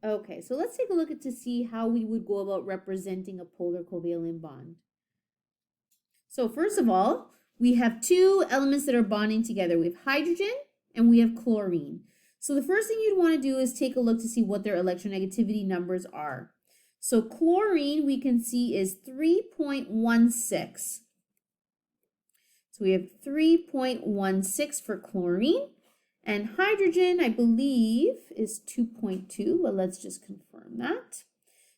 Okay, so let's take a look at to see how we would go about representing a polar covalent bond. So first of all, we have two elements that are bonding together. We have hydrogen and we have chlorine. So the first thing you'd want to do is take a look to see what their electronegativity numbers are. So chlorine we can see is 3.16. So we have 3.16 for chlorine. And hydrogen, I believe, is 2.2, but let's just confirm that.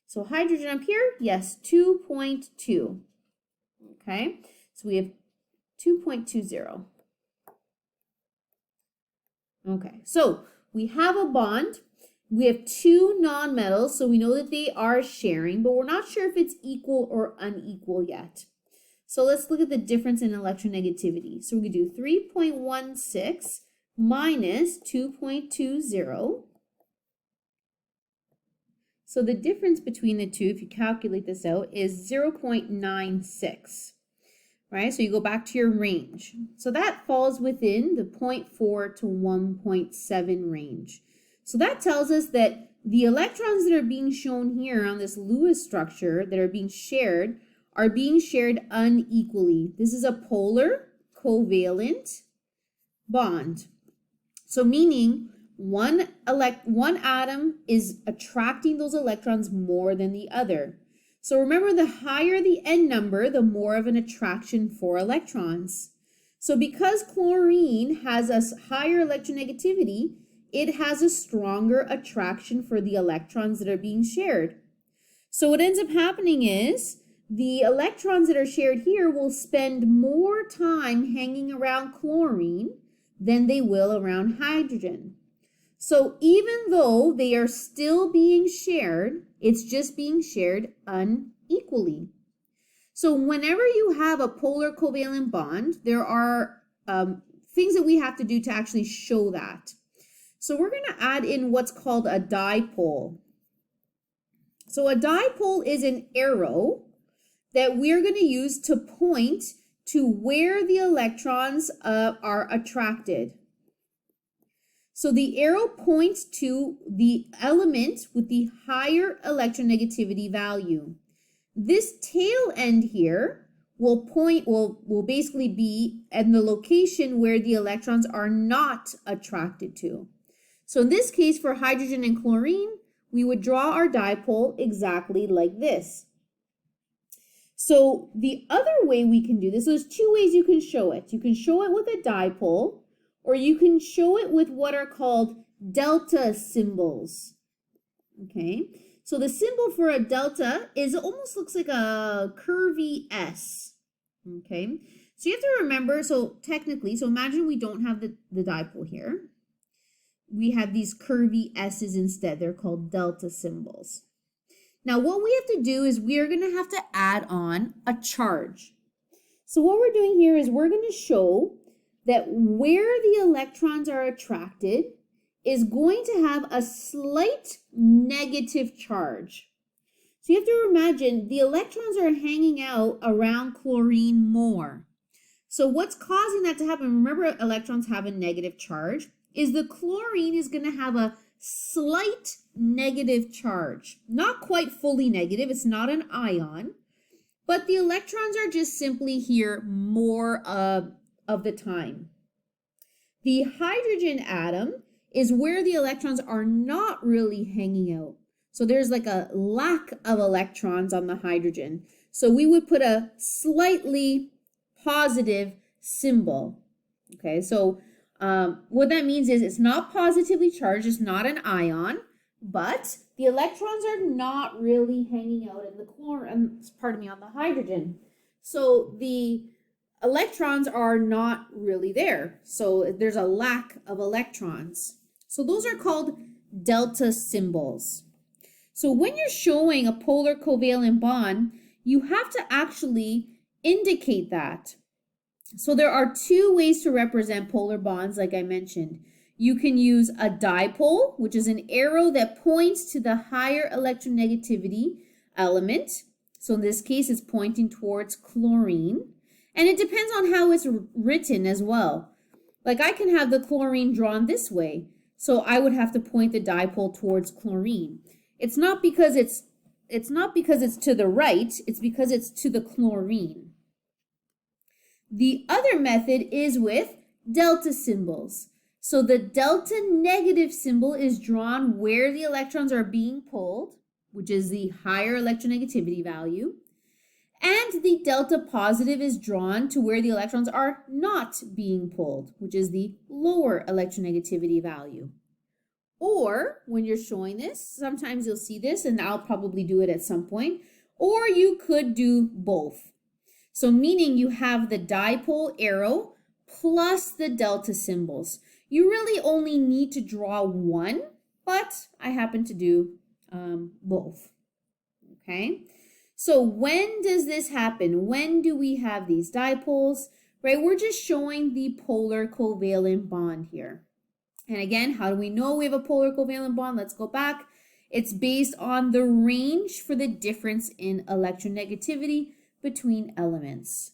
So hydrogen up here, yes, 2.2. Okay, so we have 2.20. Okay, so we have a bond. We have two nonmetals, so we know that they are sharing, but we're not sure if it's equal or unequal yet. So let's look at the difference in electronegativity. So we do 3.16 minus 2.20. So the difference between the two, if you calculate this out, is 0.96, right? So you go back to your range. So that falls within the 0.4 to 1.7 range. So that tells us that the electrons that are being shown here on this Lewis structure that are being shared unequally. This is a polar covalent bond. So meaning one atom is attracting those electrons more than the other. So remember, the higher the N number, the more of an attraction for electrons. So because chlorine has a higher electronegativity, it has a stronger attraction for the electrons that are being shared. So what ends up happening is the electrons that are shared here will spend more time hanging around chlorine than they will around hydrogen. So even though they are still being shared, it's just being shared unequally. So whenever you have a polar covalent bond, there are things that we have to do to actually show that. So we're going to add in what's called a dipole. So a dipole is an arrow that we're going to use to point to where the electrons are attracted. So the arrow points to the element with the higher electronegativity value. This tail end here will basically be at the location where the electrons are not attracted to. So in this case, for hydrogen and chlorine, we would draw our dipole exactly like this. So the other way we can do this, so there's two ways you can show it. You can show it with a dipole, or you can show it with what are called delta symbols. Okay, so the symbol for a delta almost looks like a curvy S. Okay, so you have to remember, so imagine we don't have the dipole here. We have these curvy S's instead. They're called delta symbols. Now what we have to do is we are going to have to add on a charge. So what we're doing here is we're going to show that where the electrons are attracted is going to have a slight negative charge. So you have to imagine the electrons are hanging out around chlorine more. So what's causing that to happen, remember electrons have a negative charge, is the chlorine is going to have a slight negative charge. Not quite fully negative, it's not an ion, but the electrons are just simply here more of the time. The hydrogen atom is where the electrons are not really hanging out. So there's like a lack of electrons on the hydrogen. So we would put a slightly positive symbol. Okay, so what that means is it's not positively charged, it's not an ion, but the electrons are not really hanging out in the on the hydrogen. So the electrons are not really there. So there's a lack of electrons. So those are called delta symbols. So when you're showing a polar covalent bond, you have to actually indicate that. So there are two ways to represent polar bonds, like I mentioned. You can use a dipole, which is an arrow that points to the higher electronegativity element. So in this case, it's pointing towards chlorine. And it depends on how it's written as well. Like I can have the chlorine drawn this way. So I would have to point the dipole towards chlorine. It's not because it's to the right, it's because it's to the chlorine. The other method is with delta symbols. So the delta negative symbol is drawn where the electrons are being pulled, which is the higher electronegativity value. And the delta positive is drawn to where the electrons are not being pulled, which is the lower electronegativity value. Or when you're showing this, sometimes you'll see this, and I'll probably do it at some point, or you could do both. So meaning you have the dipole arrow plus the delta symbols. You really only need to draw one, but I happen to do both, okay? So when does this happen? When do we have these dipoles, right? We're just showing the polar covalent bond here. And again, how do we know we have a polar covalent bond? Let's go back. It's based on the range for the difference in electronegativity between elements.